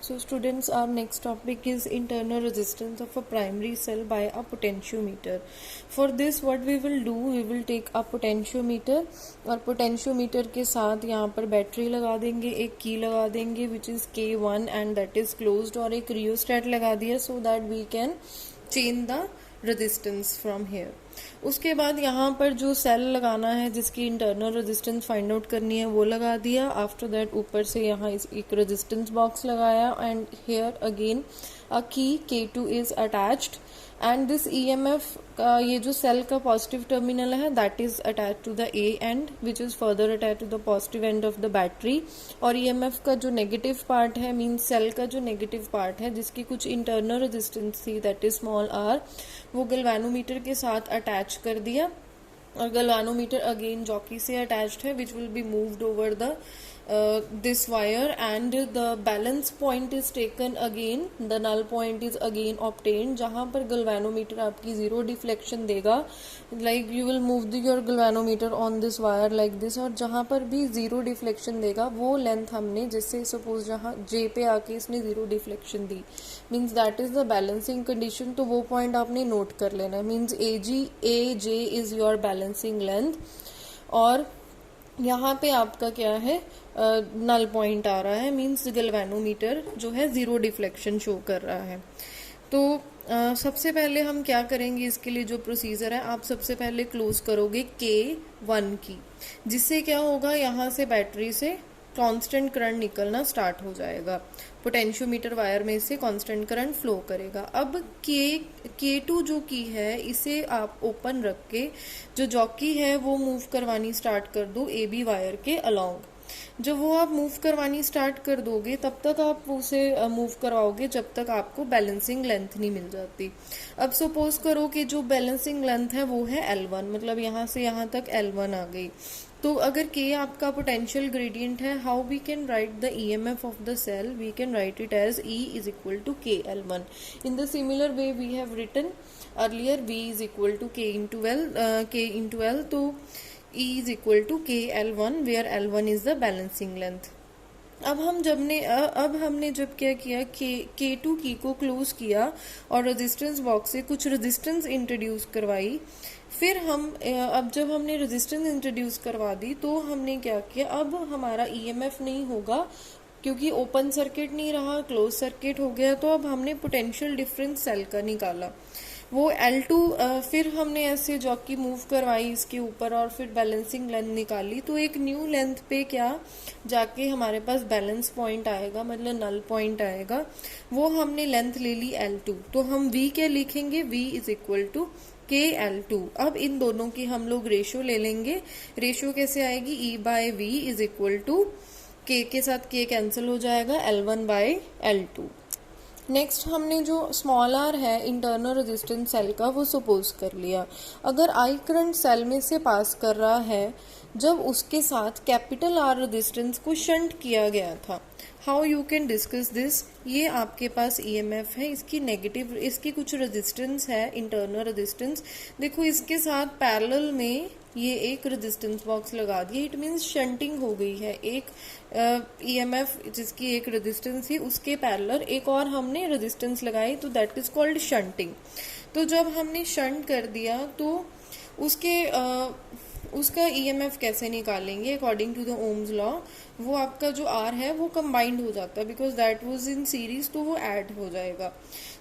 So students, our next topic is internal resistance of a primary cell by a potentiometer. For this what we will do, we will take a potentiometer और potentiometer के साथ यहाँ पर battery लगा देंगे, एक की लगा देंगे which is K1 and that is closed, और एक rheostat लगा दिया so that we can change the resistance from here. उसके बाद यहाँ पर जो सेल लगाना है जिसकी इंटरनल रेजिस्टेंस फाइंड आउट करनी है वो लगा दिया. आफ्टर दैट ऊपर से यहाँ एक रेजिस्टेंस बॉक्स लगाया and here again a key K2 is attached and this EMF का ये जो सेल का पॉजिटिव टर्मिनल है that is attach to the A and which is further attach to the positive end of the battery. और EMF का जो negative part है means cell का जो नेगेटिव पार्ट है जिसकी कुछ इंटरनल रेजिस्टेंस थी दैट इज स्मॉल r, वो गैल्वेनोमीटर के साथ अटैच कर दिया. और गैल्वेनोमीटर अगेन जॉकी से अटैच्ड है which will be moved over the this wire and the balance point is taken again, the null point is again obtained. जहाँ पर गैल्वेनोमीटर आपकी जीरो डिफ्लेक्शन देगा, like you will move your galvanometer on this wire like this, और जहाँ पर भी zero deflection देगा वो लेंथ हमने, जैसे सपोज जहाँ J पे आके इसने zero deflection the means that is the balancing condition. तो वो पॉइंट आपने नोट कर लेना है. Means AJ is your balancing length और यहाँ पे आपका क्या है नल पॉइंट आ रहा है मीन्स गैल्वेनोमीटर जो है जीरो डिफ्लेक्शन शो कर रहा है. तो सबसे पहले हम क्या करेंगे, इसके लिए जो प्रोसीजर है आप सबसे पहले क्लोज करोगे K1 की, जिससे क्या होगा यहाँ से बैटरी से कांस्टेंट करंट निकलना स्टार्ट हो जाएगा. पोटेंशियोमीटर वायर में से कांस्टेंट करंट फ्लो करेगा. अब K2 जो की है इसे आप ओपन रख के जो जॉकी है वो मूव करवानी स्टार्ट कर दो AB वायर के अलोंग. जब वो आप मूव करवानी स्टार्ट कर दोगे तब तक आप उसे मूव करवाओगे जब तक आपको बैलेंसिंग लेंथ नहीं मिल जाती. अब सपोज करो कि जो बैलेंसिंग लेंथ है वो है L1, मतलब यहाँ से यहाँ तक L1 आ गई. तो अगर K आपका पोटेंशियल ग्रेडियंट है, हाउ वी कैन राइट द EMF of the cell, we can write it as E is equal to KL1. In the similar way we have written earlier V is equal to K into L. तो E is equal to KL1 where L1 is the balancing length. अब हमने जब क्या किया K2 की को close किया और रेजिस्टेंस बॉक्स से कुछ रेजिस्टेंस इंट्रोड्यूस करवाई. फिर अब जब हमने रेजिस्टेंस इंट्रोड्यूस करवा दी तो हमने क्या किया, अब हमारा EMF नहीं होगा क्योंकि ओपन सर्किट नहीं रहा, क्लोज सर्किट हो गया. तो अब हमने पोटेंशियल डिफरेंस सेल का निकाला, वो L2. फिर हमने ऐसे जॉकी मूव करवाई इसके ऊपर और फिर बैलेंसिंग लेंथ निकाली. तो एक न्यू लेंथ पे क्या जाके हमारे पास बैलेंस पॉइंट आएगा, मतलब नल पॉइंट आएगा, वो हमने लेंथ ले ली L2. तो हम V क्या लिखेंगे, V is equal to KL2. अब इन दोनों की हम लोग रेशियो ले लेंगे. रेशियो कैसे आएगी, E by V is equal to K के साथ K कैंसिल हो जाएगा, L1 बाय L2. नेक्स्ट हमने जो स्मॉल r है इंटरनल रेजिस्टेंस सेल का वो सपोज कर लिया. अगर I करंट सेल में से पास कर रहा है जब उसके साथ कैपिटल R रेजिस्टेंस को शंट किया गया था, how you can discuss this. ये आपके पास EMF है, इसकी नेगेटिव, इसकी कुछ रेजिस्टेंस है इंटरनल रेजिस्टेंस. देखो इसके साथ पैरेलल में ये एक रेजिस्टेंस बॉक्स लगा दिया, इट मीन्स शंटिंग हो गई है. एक EMF जिसकी एक रेजिस्टेंस थी उसके पैरेलल एक और हमने रेजिस्टेंस लगाई, तो दैट इज कॉल्ड शंटिंग. तो जब हमने शंट कर दिया तो उसका EMF कैसे निकालेंगे according to the Ohm's law. वो आपका जो R है वो कंबाइंड हो जाता है because that was in series, तो वो ऐड हो जाएगा.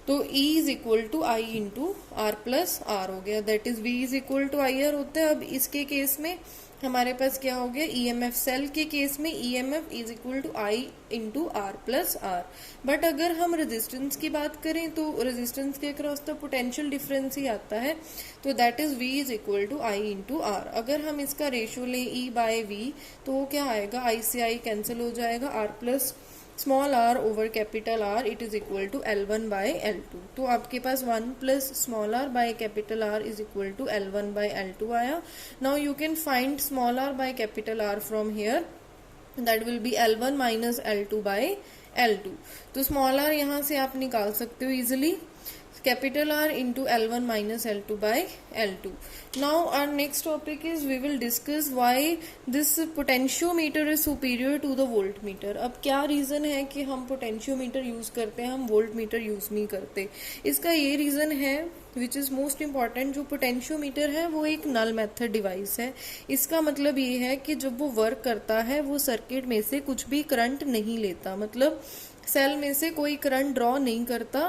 तो E is equal to I into R plus R हो गया, that is V is equal to IR होता है. अब इसके केस में हमारे पास क्या हो गया, EMF सेल के केस में EMF is equal to I into R plus R. But अगर हम रेजिस्टेंस की बात करें तो रेजिस्टेंस के अक्रॉस तो पोटेंशियल डिफरेंस ही आता है, तो that is V is equal to I into R. अगर हम इसका रेशियो लें E बाय V तो वो क्या आएगा, I से I कैंसिल हो जाएगा, R plus small r over capital R it is equal to L1 by L2. तो आपके पास 1 plus small r by capital R is equal to L1 by L2 आया. Now you can find small r by capital R from here, that will be L1 minus L2 by L2. तो small r यहाँ से आप निकाल सकते हो easily. capital R into L1 minus L2 by L2. Now our next topic is we will discuss why this potentiometer is superior to the voltmeter. अब क्या reason है कि हम पोटेंशियोमीटर यूज़ करते हैं, हम वोल्टमीटर यूज़ नहीं करते? इसका ये रीज़न है विच इज़ मोस्ट इम्पॉर्टेंट, जो पोटेंशियोमीटर है वो एक नल मेथड डिवाइस है. इसका मतलब ये है कि जब वो वर्क करता है वो सर्किट में से कुछ भी करंट नहीं लेता, मतलब सेल में से कोई करंट ड्रॉ नहीं करता.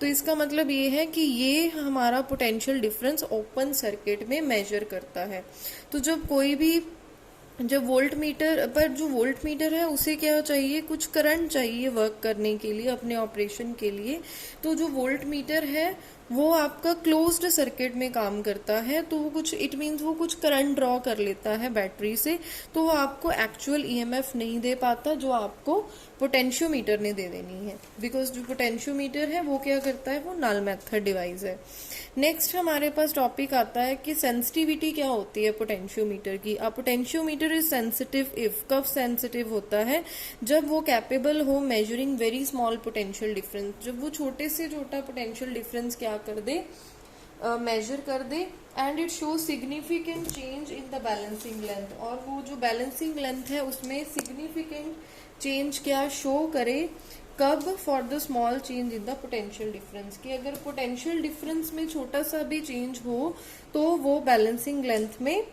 तो इसका मतलब ये है कि ये हमारा पोटेंशियल डिफरेंस ओपन सर्किट में मेजर करता है. तो जब वोल्टमीटर पर जो वोल्टमीटर है उसे क्या चाहिए, कुछ करंट चाहिए वर्क करने के लिए, अपने ऑपरेशन के लिए. तो जो वोल्टमीटर है वो आपका क्लोज्ड सर्किट में काम करता है, तो वो कुछ इट मीन्स वो कुछ करंट ड्रॉ कर लेता है बैटरी से, तो वो आपको एक्चुअल ईएमएफ नहीं दे पाता जो आपको पोटेंशियोमीटर ने दे देनी है. बिकॉज जो पोटेंशियोमीटर है वो क्या करता है, वो नल मेथड डिवाइस है. नेक्स्ट हमारे पास टॉपिक आता है कि सेंसिटिविटी क्या होती है पोटेंशियोमीटर की. अब पोटेंशियोमीटर इज सेंसिटिव इफ, कब सेंसिटिव होता है, जब वो कैपेबल हो measuring very small potential difference, जब वो छोटे से छोटा पोटेंशियल डिफरेंस क्या कर दे, मेजर कर दे. And it show significant change in the balancing length, और वो जो बैलेंसिंग लेंथ है उसमें सिग्निफिकेंट चेंज क्या शो करे, कब, for the small change in the potential difference, कि अगर पोटेंशियल डिफरेंस में छोटा सा भी चेंज हो तो वो बैलेंसिंग लेंथ में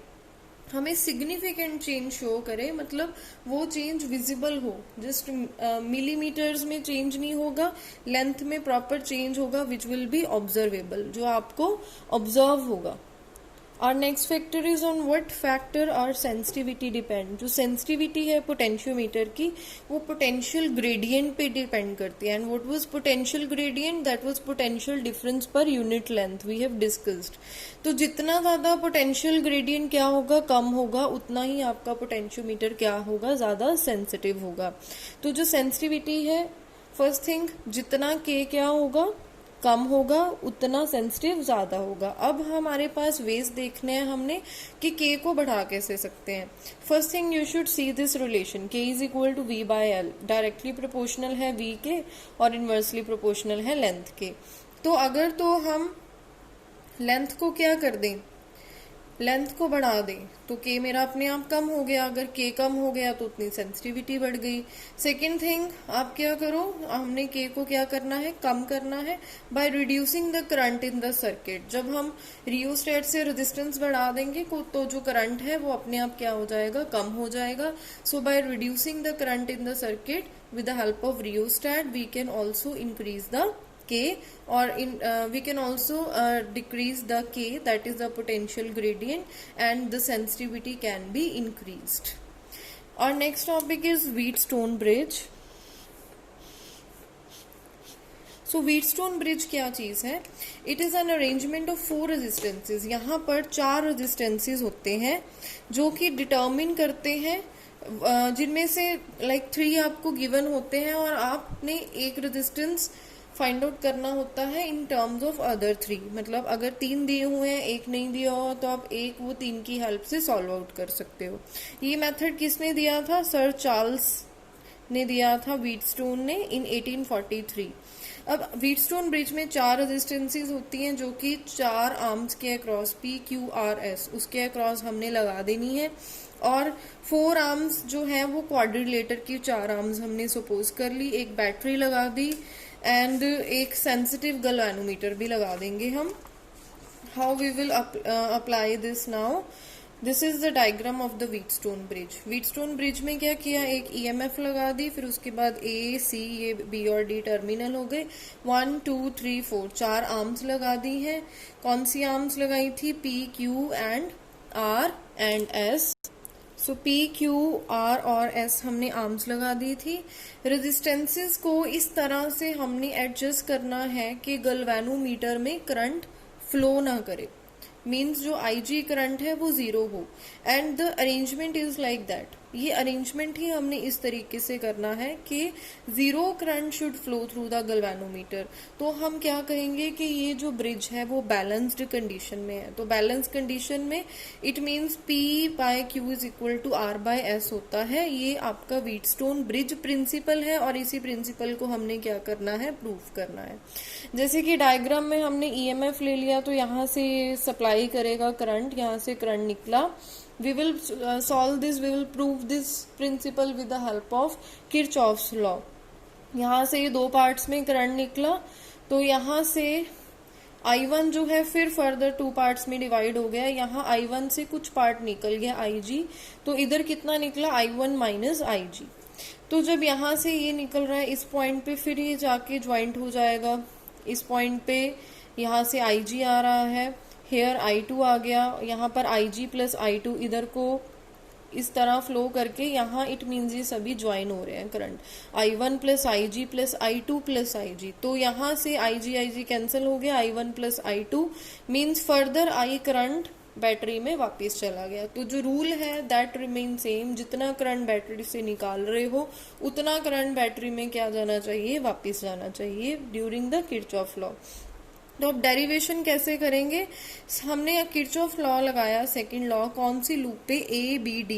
हमें सिग्निफिकेंट चेंज शो करे, मतलब वो चेंज विजिबल हो. जस्ट मिलीमीटर्स में चेंज नहीं होगा, लेंथ में प्रॉपर चेंज होगा विच विल बी ऑब्जर्वेबल, जो आपको ऑब्जर्व होगा. और next factor is on what factor और सेंसिटिविटी डिपेंड. जो सेंसिटिविटी है पोटेंशियोमीटर की वो पोटेंशियल ग्रेडियंट पे डिपेंड करती है. And what was potential gradient, that was potential difference per unit length, we have discussed. तो जितना ज्यादा पोटेंशियल ग्रेडियंट क्या होगा, कम होगा, उतना ही आपका पोटेंशियोमीटर क्या होगा, ज्यादा सेंसिटिव होगा. तो जो सेंसिटिविटी है, फर्स्ट थिंग, जितना के क्या होगा, कम होगा, उतना सेंसिटिव ज्यादा होगा. अब हमारे पास वेज देखने हैं हमने कि के को बढ़ा कैसे सकते हैं. First thing you should see this relation, K is equal to V by L, directly proportional है वी के और इनवर्सली प्रोपोर्शनल है लेंथ के. तो अगर तो हम लेंथ को क्या कर दें, लेंथ को बढ़ा दें, तो के मेरा अपने आप कम हो गया. अगर के कम हो गया तो उतनी सेंसिटिविटी बढ़ गई. सेकेंड थिंग, आप क्या करो, हमने के को क्या करना है, कम करना है bye reducing the current in the circuit. जब हम रियोस्टेट से रेजिस्टेंस बढ़ा देंगे तो जो करंट है वो अपने आप क्या हो जाएगा, कम हो जाएगा. So by reducing the current in the circuit with the help of rheostat we can also increase the K, or we can also decrease the K, that is the potential gradient, and the sensitivity can be increased. Our next topic is Wheatstone bridge. So Wheatstone bridge क्या चीज है, it is an arrangement of 4 resistances. यहाँ पर 4 resistances होते हैं जो कि determine करते हैं, जिनमें से 3 आपको गिवन होते हैं और आपने एक रेजिस्टेंस फाइंड आउट करना होता है इन टर्म्स ऑफ अदर 3. मतलब अगर 3 दिए हुए हैं, एक नहीं दिया हो, तो आप एक वो 3 की हेल्प से सॉल्व आउट कर सकते हो. ये मेथड किसने दिया था, सर चार्ल्स ने दिया था, व्हीटस्टोन ने, इन 1843. अब व्हीटस्टोन ब्रिज में 4 रेजिस्टेंसेज होती हैं जो कि 4 आर्म्स के अक्रॉस PQRS उसके अक्रॉस हमने लगा देनी है. और 4 आर्म्स जो है वो क्वाड्रिलेटर की 4 आर्म्स हमने सपोज कर ली, एक बैटरी लगा दी एंड एक सेंसिटिव गैल्वेनोमीटर भी लगा देंगे हम. How we will apply this now, this is the diagram of the Wheatstone bridge. Wheatstone bridge में क्या किया, एक ईएमएफ लगा दी, फिर उसके बाद ए सी, ये बी और डी टर्मिनल हो गए, 1 2 3 4 4 आर्म्स लगा दी हैं. कौन सी आर्म्स लगाई थी, P Q and R and S. So P Q R और एस हमने आर्म्स लगा दी थी. रेजिस्टेंसेस को इस तरह से हमने एडजस्ट करना है कि गैल्वेनोमीटर में करंट फ्लो ना करे, मीन्स जो IG करंट है वो 0 हो. And the arrangement is like that, ये अरेंजमेंट ही हमने इस तरीके से करना है कि zero current should flow through the galvanometer. तो हम क्या कहेंगे कि ये जो ब्रिज है वो बैलेंस्ड कंडीशन में है। तो बैलेंस कंडीशन में it means P by Q is equal to R by S होता है। ये आपका व्हीटस्टोन ब्रिज प्रिंसिपल है और इसी प्रिंसिपल को हमने क्या करना है, प्रूफ करना है। जैसे कि डायग्राम में हमने EMF ले लिया, तो यहाँ से सप्लाई करेगा करंट, यहाँ से करंट निकला। We will solve this, we will prove this principle with the help of Kirchhoff's law। यहाँ से ये दो पार्ट्स में करंट निकला, तो यहाँ से I1 जो है फिर फर्दर टू पार्ट्स में डिवाइड हो गया। यहाँ I1 से कुछ पार्ट निकल गया IG, तो इधर कितना निकला, I1 माइनस IG। तो जब यहाँ से ये निकल रहा है इस पॉइंट पे, फिर ये जाके ज्वाइंट हो जाएगा इस पॉइंट पे। यहाँ से IG आ रहा है, हेयर I2 आ गया, यहाँ पर IG प्लस I2 इधर को इस तरह फ्लो करके यहाँ इट मीन्स ये सभी ज्वाइन हो रहे हैं current, I1 plus IG plus I2 plus IG। तो यहाँ से IG कैंसिल हो गया, I1 plus I2 means further I current battery में वापस चला गया। तो जो रूल है दैट रिमेन सेम, जितना करंट बैटरी से निकाल रहे हो उतना करंट बैटरी में क्या जाना चाहिए, वापस जाना चाहिए ड्यूरिंग द किरचॉफ लॉ। तो अब डेरिवेशन कैसे करेंगे, हमने किरचॉफ लॉ लगाया सेकंड लॉ कौन सी लूप पे, ABDA,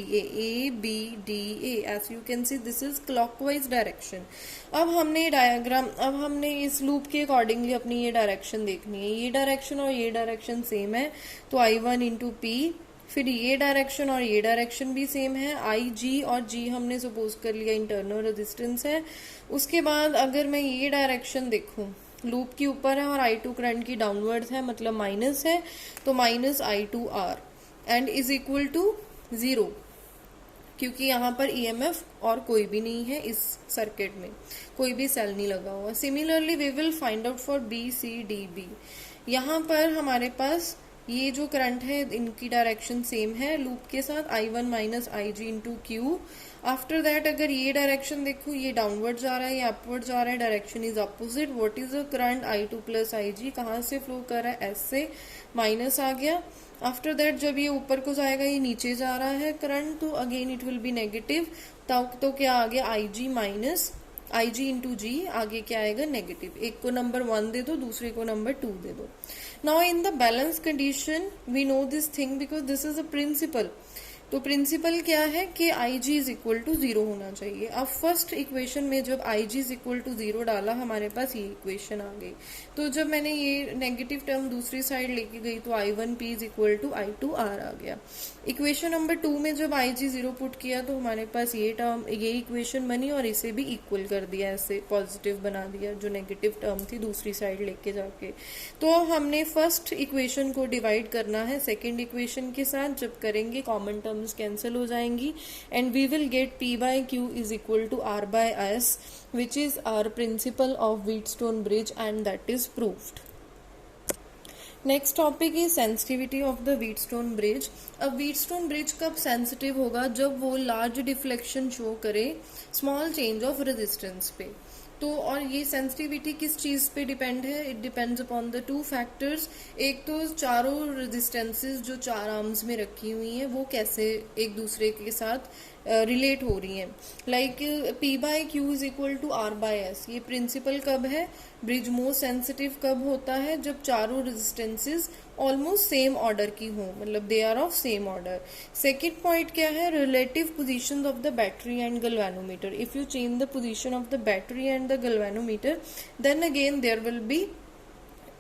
as you can see this is clockwise direction. अब हमने इस लूप के अकॉर्डिंगली अपनी ये डायरेक्शन देखनी है। ये डायरेक्शन और ये डायरेक्शन सेम है, तो I1 इंटू P, फिर ये डायरेक्शन और ये डायरेक्शन भी सेम है। IG और G हमने सपोज कर लिया इंटरनल रेजिस्टेंस है। उसके बाद अगर मैं ये डायरेक्शन देखूं, लूप के ऊपर है और I2 करंट की डाउनवर्ड है, मतलब माइनस है, तो minus I2R and is equal to 0, क्योंकि यहाँ पर EMF और कोई भी नहीं है, इस सर्किट में कोई भी सेल नहीं लगा हुआ। Similarly we will find out for BCDB। यहाँ पर हमारे पास ये जो करंट है इनकी डायरेक्शन सेम है लूप के साथ, I1 minus IG into Q। After that अगर ये डायरेक्शन देखो, ये डाउनवर्ड जा रहा है, ये अपवर्ड जा रहा है, direction is opposite. What is the current, I2 plus IG कहाँ से फ्लो कर रहा है, S से, माइनस आ गया। आफ्टर दैट जब ये ऊपर को जाएगा, ये नीचे जा रहा है करंट, तो again it will be negative. तो क्या आ गया, IG minus IG into G, आगे क्या आएगा, नेगेटिव। एक को नंबर 1 दे दो, दूसरे को नंबर 2 दे दो। Now in the balance condition we know this thing because this is a principle. तो प्रिंसिपल क्या है कि IG इज इक्वल टू 0 होना चाहिए। अब फर्स्ट इक्वेशन में जब IG इज इक्वल टू 0 डाला, हमारे पास ये इक्वेशन आ गई। तो जब मैंने ये नेगेटिव टर्म दूसरी साइड लेके गई, तो I1P is equal to I2R आ गया। इक्वेशन नंबर 2 में जब IG 0 पुट किया, तो हमारे पास ये टर्म, ये इक्वेशन बनी और इसे भी इक्वल कर दिया, ऐसे पॉजिटिव बना दिया जो नेगेटिव टर्म थी दूसरी साइड लेके जाके। तो हमने फर्स्ट इक्वेशन को डिवाइड करना है सेकेंड इक्वेशन के साथ। जब करेंगे कॉमन टर्म कैंसिल हो जाएंगी and we will get P by Q is equal to R by S, which is our principle of Wheatstone bridge and that is proved. Next topic is sensitivity of the Wheatstone bridge. अब Wheatstone bridge कब sensitive होगा, जब वो large deflection show करे small change of resistance पे। तो और ये सेंसिटिविटी किस चीज पे डिपेंड है, it depends upon the 2 factors. एक तो चारों रेजिस्टेंसेस जो 4 आर्म्स में रखी हुई हैं वो कैसे एक दूसरे के साथ रिलेट हो रही हैं। Like P by Q is equal to R by S। ये प्रिंसिपल कब है, ब्रिज मोस्ट सेंसिटिव कब होता है, जब चारों रेजिस्टेंसेस ऑलमोस्ट सेम ऑर्डर की हो, मतलब they are of same order. Second point क्या है, relative position of the battery and galvanometer. If you change the position of the battery and the galvanometer, then again there will be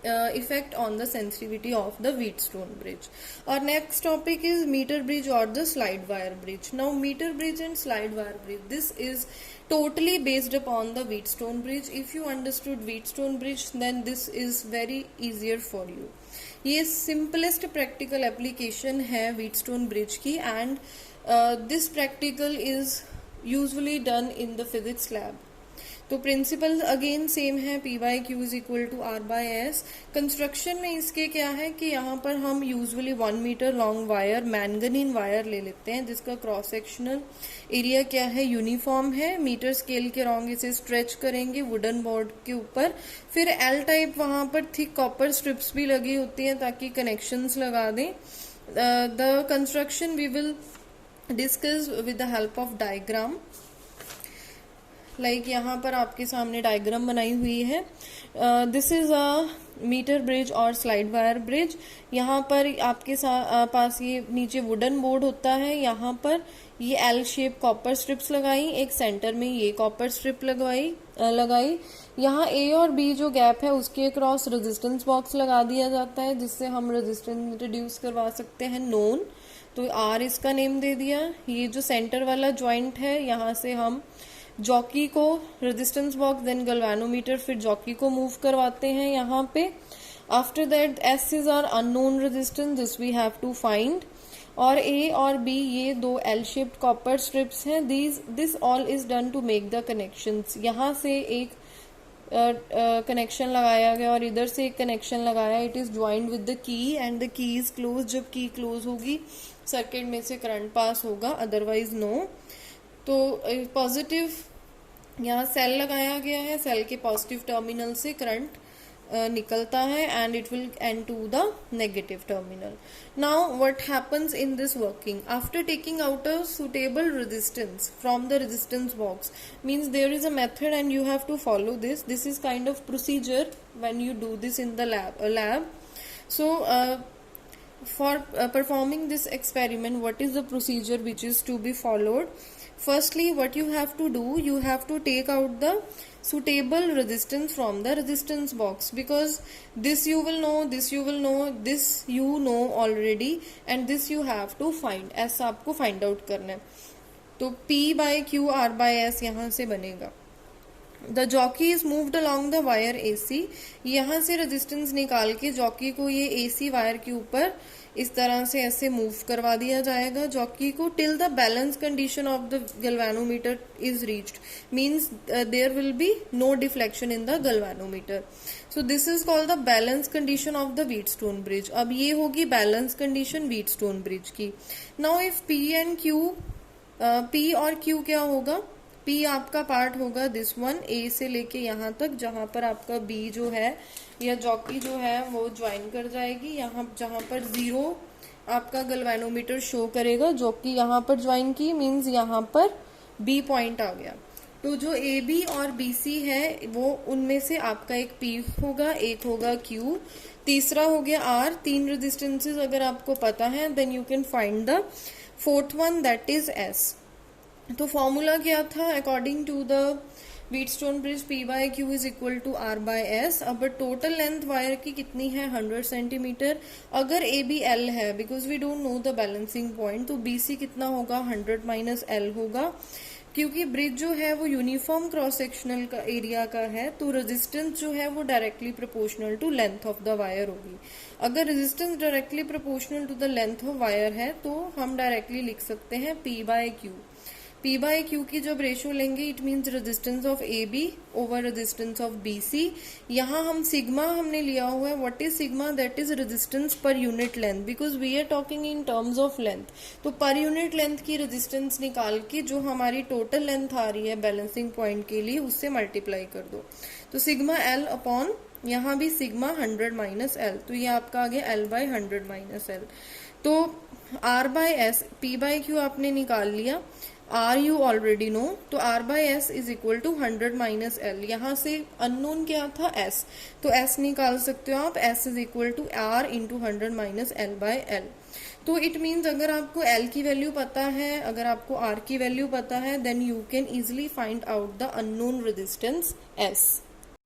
effect on the sensitivity of the Wheatstone bridge. Our next topic is meter bridge or the slide wire bridge. Now meter bridge and slide wire bridge, this is totally based upon the Wheatstone bridge. If you understood Wheatstone bridge, then this is very easier for you. ये simplest practical application है Wheatstone bridge की, and this practical is usually done in the physics lab. तो principle again same है, P by Q is equal to R by S। Construction में इसके क्या है कि यहाँ पर हम usually 1 metre long wire, manganin wire ले लेते हैं, जिसका क्रॉस सेक्शनल एरिया क्या है, यूनिफॉर्म है। मीटर स्केल के रॉन्ग इसे स्ट्रेच करेंगे वुडन बोर्ड के ऊपर। फिर L टाइप वहां पर थिक कॉपर स्ट्रिप्स भी लगी होती हैं ताकि कनेक्शंस लगा दें। The construction we will discuss with the help of diagram. Like यहाँ पर आपके सामने डायग्राम बनाई हुई है। This is a metre bridge और स्लाइड वायर ब्रिज। यहाँ पर आपके पास ये नीचे वुडन बोर्ड होता है, यहाँ पर ये एल शेप कॉपर स्ट्रिप्स लगाई, एक सेंटर में ये कॉपर स्ट्रिप लगाई। यहाँ ए और बी जो गैप है उसके अक्रॉस रेजिस्टेंस बॉक्स लगा दिया जाता है, जिससे हम रेजिस्टेंस इंट्रोड्यूस करवा सकते हैं नोन। तो आर इसका नेम दे दिया। ये जो सेंटर वाला ज्वाइंट है, यहाँ से हम जॉकी को रेजिस्टेंस बॉक्स देन गल्वानोमीटर, फिर जॉकी को मूव करवाते हैं यहाँ पे। After that S is our unknown resistance, this we have to find. और ए और बी ये दो एल शेप्ड कॉपर स्ट्रिप्स हैं। This all is done to make the connections. यहाँ से एक कनेक्शन लगाया गया और इधर से एक कनेक्शन लगाया। It is joined with the key and the key is close. जब की क्लोज होगी सर्किट में से करंट पास होगा, अदरवाइज नो। तो पॉजिटिव यहाँ सेल लगाया गया है, सेल के पॉजिटिव टर्मिनल से करंट निकलता है and it will end to the negative terminal. Now what happens in this working? After taking out a suitable resistance from the resistance box, means there is a method and you have to follow this. This is kind of procedure when you do this in the lab. So for performing this experiment, what is the procedure which is to be followed? Firstly, what you have to do, you have to take out the suitable resistance from the resistance box, because this you will know, this you will know, this you know already, and this you have to find. ऐसा आपको find out करना है। तो P by Q R by S यहाँ से बनेगा। The jockey is moved along the wire AC। यहाँ से रेजिस्टेंस निकाल के जॉकी को ये AC वायर के ऊपर इस तरह से ऐसे मूव करवा दिया जाएगा जॉकी को, till the balance condition of the galvanometer is reached, means there will be no deflection in the galvanometer. So this is called the balance condition of the Wheatstone bridge. अब ये होगी balance condition Wheatstone bridge की। Now if P and Q, P और Q क्या होगा? P आपका part होगा this one, A से लेके यहाँ तक, जहां पर आपका B जो है या जॉकी जो है वो ज्वाइन कर जाएगी। यहाँ जहां पर 0 आपका गैल्वेनोमीटर शो करेगा, जॉकी यहाँ पर ज्वाइन की, मींस यहाँ पर B पॉइंट आ गया। तो जो AB और BC है वो उनमें से आपका एक P होगा, एक होगा Q, तीसरा हो गया R। 3 रेजिस्टेंसेस अगर आपको पता है then you can find the fourth one, that is S। तो फॉर्मूला क्या था? According to the Wheatstone bridge P by Q is equal to R by S। अब टोटल लेंथ वायर की कितनी है? 100 सेंटीमीटर। अगर AB L है, because we don't know the balancing point, तो BC कितना होगा? 100 माइनस L होगा। क्योंकि ब्रिज जो है वो यूनिफॉर्म क्रॉस सेक्शनल का एरिया का है, तो रेजिस्टेंस जो है वो directly proportional to length of the wire होगी। अगर resistance directly proportional to the length of wire है तो हम डायरेक्टली लिख सकते हैं P by Q। P by Q की जब रेशियो लेंगे, it means resistance of AB over resistance of BC। यहाँ हम सिग्मा हमने लिया हुआ है। What is sigma? That is resistance per unit length, because we are talking in terms of length. तो पर यूनिट लेंथ की resistance निकाल के जो हमारी टोटल लेंथ आ रही है बैलेंसिंग पॉइंट के लिए, उससे मल्टीप्लाई कर दो। तो सिग्मा L अपॉन यहाँ भी सिग्मा 100 माइनस L, तो ये आपका आ गया L by 100 माइनस L। तो R by S, P by Q आपने निकाल लिया, R you already know, तो R by S is equal to 100 minus L। यहाँ से अननोन क्या था? S, तो S निकाल सकते हो आप। S is equal to R into 100 minus L by L। तो इट मीन्स अगर आपको L की वैल्यू पता है, अगर आपको R की वैल्यू पता है, then you can easily find out the unknown resistance S।